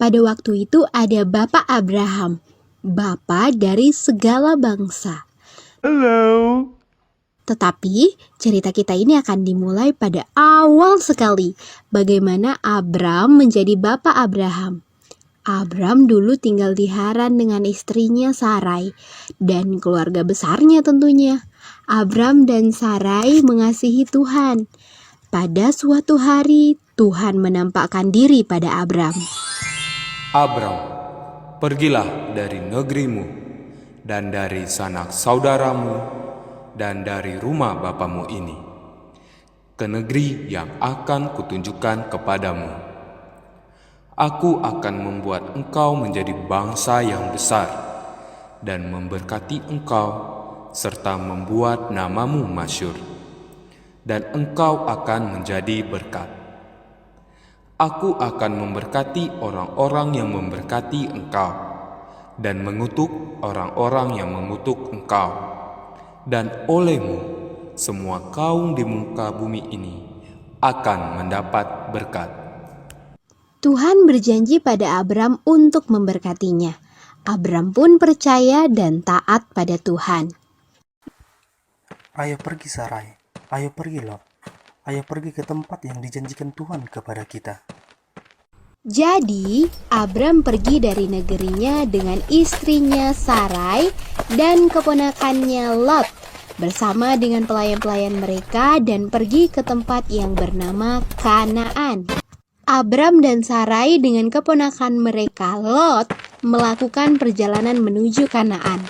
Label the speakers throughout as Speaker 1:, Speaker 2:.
Speaker 1: Pada waktu itu ada Bapak Abraham, bapa dari segala bangsa.
Speaker 2: Halo.
Speaker 1: Tetapi cerita kita ini akan dimulai pada awal sekali, bagaimana Abram menjadi Bapak Abraham. Abram dulu tinggal di Haran dengan istrinya Sarai dan keluarga besarnya tentunya. Abram dan Sarai mengasihi Tuhan. Pada suatu hari, Tuhan menampakkan diri pada Abram.
Speaker 3: Abram, pergilah dari negerimu dan dari sanak saudaramu dan dari rumah bapamu ini ke negeri yang akan kutunjukkan kepadamu. Aku akan membuat engkau menjadi bangsa yang besar dan memberkati engkau serta membuat namamu masyhur, dan engkau akan menjadi berkat. Aku akan memberkati orang-orang yang memberkati engkau dan mengutuk orang-orang yang mengutuk engkau, dan olehmu semua kaum di muka bumi ini akan mendapat berkat.
Speaker 1: Tuhan berjanji pada Abram untuk memberkatinya. Abram pun percaya dan taat pada Tuhan.
Speaker 2: Ayo pergi Sarai, ayo pergi Lot. Ayo pergi ke tempat yang dijanjikan Tuhan kepada kita.
Speaker 1: Jadi, Abram pergi dari negerinya dengan istrinya Sarai dan keponakannya Lot bersama dengan pelayan-pelayan mereka dan pergi ke tempat yang bernama Kanaan. Abram dan Sarai dengan keponakan mereka Lot melakukan perjalanan menuju Kanaan.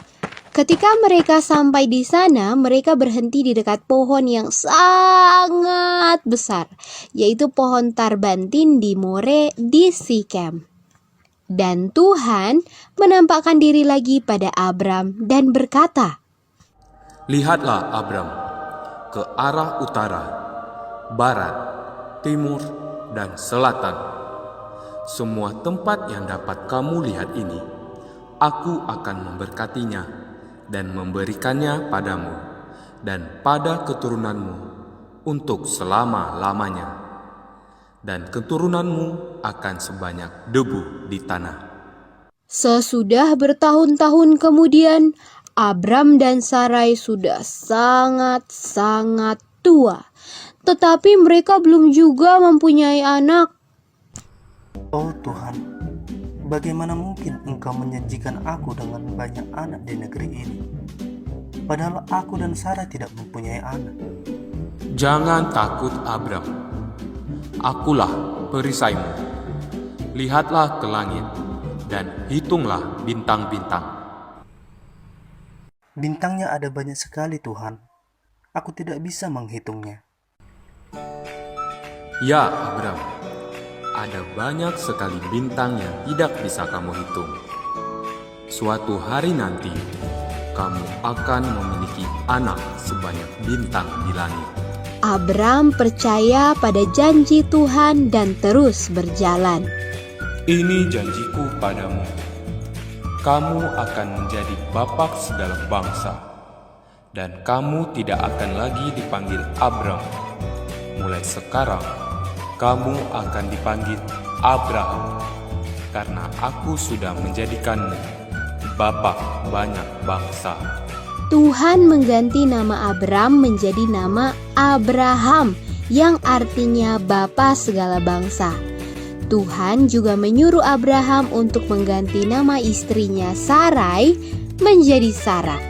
Speaker 1: Ketika mereka sampai di sana, mereka berhenti di dekat pohon yang sangat besar, yaitu pohon tarbantin di More di Sikem. Dan Tuhan menampakkan diri lagi pada Abram dan berkata,
Speaker 3: Lihatlah Abram, ke arah utara, barat, timur, dan selatan. Semua tempat yang dapat kamu lihat ini, aku akan memberkatinya dan memberikannya padamu dan pada keturunanmu untuk selama-lamanya, dan keturunanmu akan sebanyak debu di tanah.
Speaker 1: Sesudah bertahun-tahun kemudian, Abram dan Sarai sudah sangat-sangat tua, tetapi mereka belum juga mempunyai anak.
Speaker 2: Oh Tuhan, bagaimana mungkin Engkau menjanjikan aku dengan banyak anak di negeri ini? Padahal aku dan Sarah tidak mempunyai anak.
Speaker 3: Jangan takut Abram, akulah perisaimu. Lihatlah ke langit dan hitunglah bintang-bintang.
Speaker 2: Bintangnya ada banyak sekali Tuhan. Aku tidak bisa menghitungnya.
Speaker 3: Ya Abram, ada banyak sekali bintang yang tidak bisa kamu hitung. Suatu hari nanti, kamu akan memiliki anak sebanyak bintang di langit.
Speaker 1: Abram percaya pada janji Tuhan dan terus berjalan.
Speaker 3: Ini janjiku padamu. Kamu akan menjadi bapak segala bangsa, dan kamu tidak akan lagi dipanggil Abram. Mulai sekarang, kamu akan dipanggil Abraham, karena aku sudah menjadikanmu bapak banyak bangsa.
Speaker 1: Tuhan mengganti nama Abram menjadi nama Abraham, yang artinya bapa segala bangsa. Tuhan juga menyuruh Abraham untuk mengganti nama istrinya Sarai menjadi Sarah.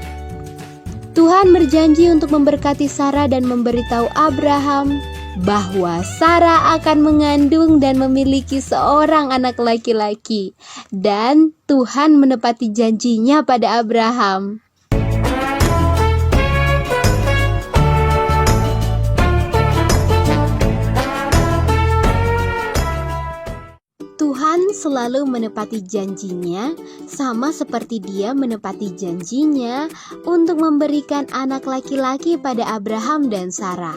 Speaker 1: Tuhan berjanji untuk memberkati Sarah dan memberitahu Abraham bahwa Sarah akan mengandung dan memiliki seorang anak laki-laki. Dan Tuhan menepati janjinya pada Abraham. Tuhan selalu menepati janjinya, sama seperti Dia menepati janjinya untuk memberikan anak laki-laki pada Abraham dan Sarah.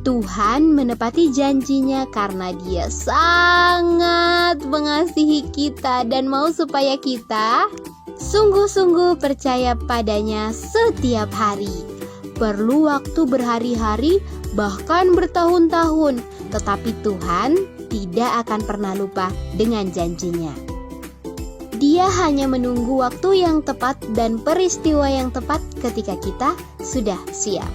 Speaker 1: Tuhan menepati janjinya karena Dia sangat mengasihi kita dan mau supaya kita sungguh-sungguh percaya padanya setiap hari. Perlu waktu berhari-hari, bahkan bertahun-tahun, tetapi Tuhan tidak akan pernah lupa dengan janjinya. Dia hanya menunggu waktu yang tepat dan peristiwa yang tepat ketika kita sudah siap.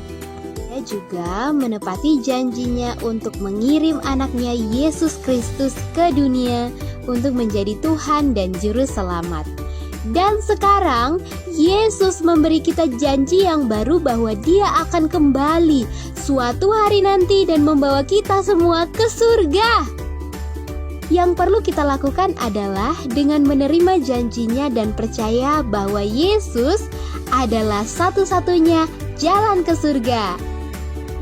Speaker 1: Dia juga menepati janjinya untuk mengirim anaknya Yesus Kristus ke dunia untuk menjadi Tuhan dan Juru Selamat. Dan sekarang Yesus memberi kita janji yang baru bahwa Dia akan kembali suatu hari nanti dan membawa kita semua ke surga. Yang perlu kita lakukan adalah dengan menerima janjinya dan percaya bahwa Yesus adalah satu-satunya jalan ke surga.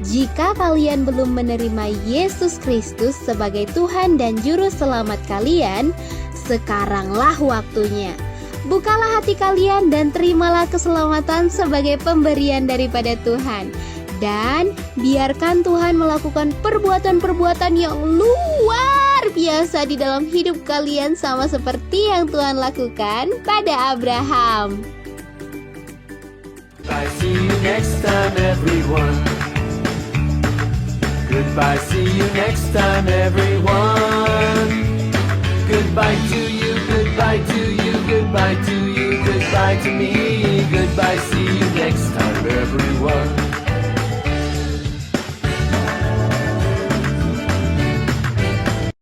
Speaker 1: Jika kalian belum menerima Yesus Kristus sebagai Tuhan dan Juru Selamat kalian, sekaranglah waktunya. Bukalah hati kalian dan terimalah keselamatan sebagai pemberian daripada Tuhan. Dan biarkan Tuhan melakukan perbuatan-perbuatan yang luar biasa di dalam hidup kalian, sama seperti yang Tuhan lakukan pada Abraham.
Speaker 4: I see you next time, everyone. Goodbye, see you next time, everyone. Goodbye to you, goodbye to you, goodbye to you, goodbye to me. Goodbye, see you next time, everyone.